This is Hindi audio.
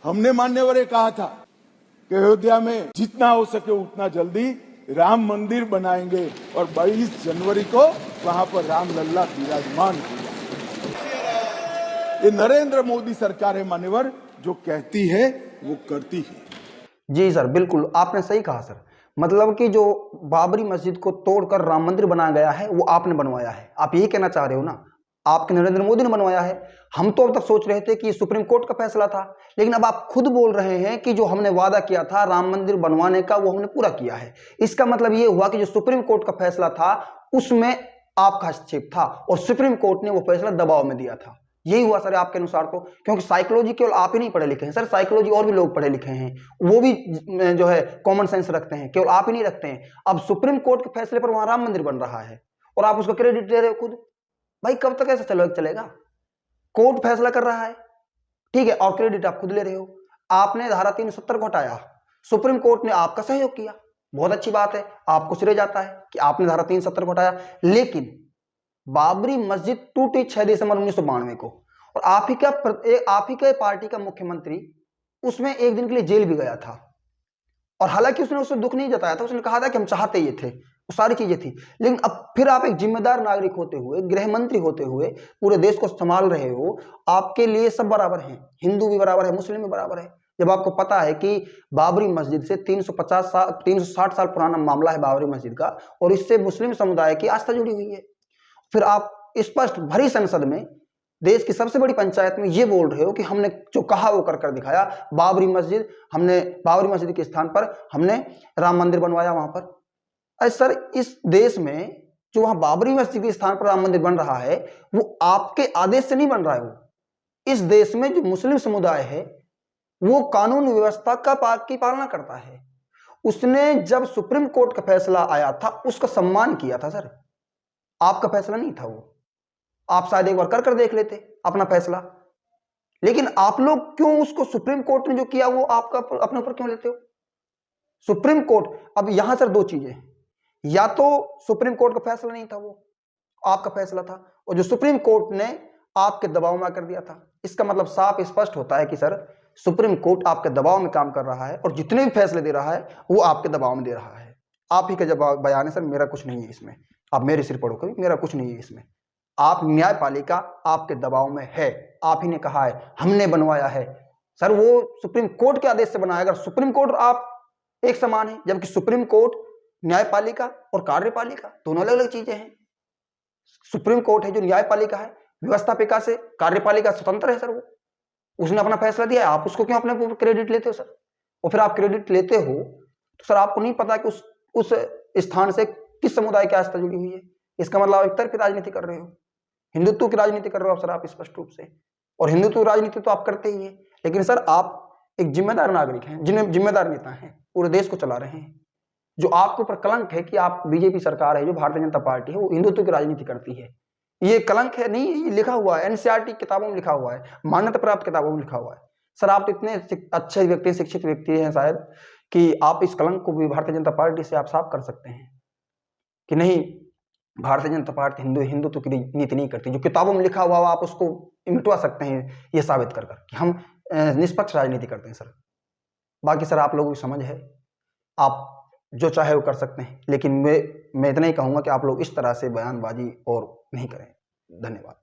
हमने मान्यवर ये कहा था कि अयोध्या में जितना हो सके उतना जल्दी राम मंदिर बनाएंगे और 22 जनवरी को वहां पर राम लल्ला विराजमान होगा। ये नरेंद्र मोदी सरकार है मान्यवर, जो कहती है वो करती है। जी सर, बिल्कुल आपने सही कहा सर। मतलब कि जो बाबरी मस्जिद को तोड़कर राम मंदिर बनाया गया है वो आपने बनवाया है, आप यही कहना चाह रहे हो ना? आपके नरेंद्र मोदी ने बनवाया है। हम तो अब तक सोच रहे थे कि सुप्रीम कोर्ट का फैसला था, लेकिन अब आप खुद बोल रहे हैं कि जो हमने वादा किया था राम मंदिर बनवाने का वो हमने पूरा किया है। इसका मतलब ये हुआ कि जो सुप्रीम कोर्ट का फैसला था उसमें आपका हस्तक्षेप था और सुप्रीम कोर्ट ने वो फैसला दबाव में दिया था। यही हुआ सर आपके अनुसार तो, क्योंकि साइकोलॉजी केवल आप ही नहीं पढ़े लिखे हैं सर, साइकोलॉजी और भी लोग पढ़े लिखे हैं, वो भी जो है कॉमन सेंस रखते हैं, केवल आप ही नहीं रखते हैं। अब सुप्रीम कोर्ट के फैसले पर वहां राम मंदिर बन रहा है और आप उसका क्रेडिट ले रहे हो खुद। भाई कब तक ऐसा चलेगा? कोर्ट फैसला कर रहा है, ठीक है, और क्रेडिट आप खुद ले रहे हो। आपने धारा 370 को हटाया, सुप्रीम कोर्ट ने आपका सहयोग किया, बहुत अच्छी बात है, आपको सिरे जाता है कि आपने धारा 370 को हटाया। लेकिन बाबरी मस्जिद टूटी 6 दिसंबर 1992 को और आप ही के पार्टी का मुख्यमंत्री उसमें एक दिन के लिए जेल भी गया था। और हालांकि उसने उससे दुख नहीं जताया था, उसने कहा था कि हम चाहते ये थे, वो सारी चीजें थी। लेकिन अब फिर आप एक जिम्मेदार नागरिक होते हुए, गृह मंत्री होते हुए पूरे देश को संभाल रहे हो, आपके लिए सब बराबर हैं, हिंदू भी बराबर है, मुस्लिम भी बराबर है। जब आपको पता है कि बाबरी मस्जिद से 360 साल पुराना मामला है बाबरी मस्जिद का, और इससे मुस्लिम समुदाय की आस्था जुड़ी हुई है, फिर आप स्पष्ट भरी संसद में, देश की सबसे बड़ी पंचायत में ये बोल रहे हो कि हमने जो कहा वो कर दिखाया। बाबरी मस्जिद के स्थान पर हमने राम मंदिर बनवाया वहां पर। अरे सर, इस देश में जो वहां बाबरी मस्जिद के स्थान पर राम मंदिर बन रहा है वो आपके आदेश से नहीं बन रहा है। वो इस देश में जो मुस्लिम समुदाय है वो कानून व्यवस्था की पालना करता है। उसने जब सुप्रीम कोर्ट का फैसला आया था उसका सम्मान किया था सर, आपका फैसला नहीं था वो। आप शायद एक बार कर देख लेते अपना फैसला, लेकिन आप लोग क्यों उसको, सुप्रीम कोर्ट ने जो किया वो आपका अपने ऊपर क्यों लेते हो? सुप्रीम कोर्ट, अब यहां सर दो चीजें, या तो सुप्रीम कोर्ट का फैसला नहीं था, वो आपका फैसला था, और जो सुप्रीम कोर्ट ने आपके दबाव में कर दिया था। इसका मतलब साफ स्पष्ट होता है कि सर सुप्रीम कोर्ट आपके दबाव में काम कर रहा है और जितने भी फैसले दे रहा है वो आपके दबाव में दे रहा है। आप ही का जवाब बयान है सर, मेरा कुछ नहीं है इसमें, आप मेरे सिर पढ़ो कभी, मेरा कुछ नहीं है इसमें। आप न्यायपालिका आपके दबाव में है, आप ही ने कहा है हमने बनवाया है सर, वो सुप्रीम कोर्ट के आदेश से बनाया। अगर सुप्रीम कोर्ट और आप एक समान है, जबकि सुप्रीम कोर्ट, न्यायपालिका और कार्यपालिका दोनों अलग अलग चीजें हैं। सुप्रीम कोर्ट है जो न्यायपालिका है, व्यवस्थापिका से कार्यपालिका स्वतंत्र है सर, वो उसने अपना फैसला दिया है, आप उसको क्यों अपने क्रेडिट लेते हो सर? और फिर आप क्रेडिट लेते हो तो सर आपको नहीं पता कि उस स्थान से किस समुदाय की आस्था जुड़ी हुई है। इसका मतलब आप एक तरफ की राजनीति कर रहे हो, हिंदुत्व की राजनीति कर रहे हो सर आप स्पष्ट रूप से, और हिंदुत्व राजनीति तो आप करते ही है। लेकिन सर आप एक जिम्मेदार नागरिक हैं, जिन्हें जिम्मेदार नेता हैं, पूरे देश को चला रहे हैं। जो आपके ऊपर कलंक है कि आप, बीजेपी सरकार है जो भारतीय जनता पार्टी है वो हिंदुत्व की राजनीति करती है, ये कलंक है नहीं, ये लिखा हुआ है, एनसीईआरटी किताबों में लिखा हुआ है, मान्यता प्राप्त किताबों में लिखा हुआ है। सर आप इतने अच्छे व्यक्ति, शिक्षित व्यक्ति हैं शायद, कि आप इस कलंक को भी भारतीय जनता पार्टी से आप साफ कर सकते हैं कि नहीं, भारतीय जनता पार्टी हिंदुत्व की नीति नहीं करती। जो किताबों में लिखा हुआ आप उसको मिटवा सकते हैं ये साबित कर कि हम निष्पक्ष राजनीति करते हैं सर। बाकी सर आप लोगों की समझ है, आप जो चाहे वो कर सकते हैं, लेकिन मैं इतना ही कहूंगा कि आप लोग इस तरह से बयानबाजी और नहीं करें। धन्यवाद।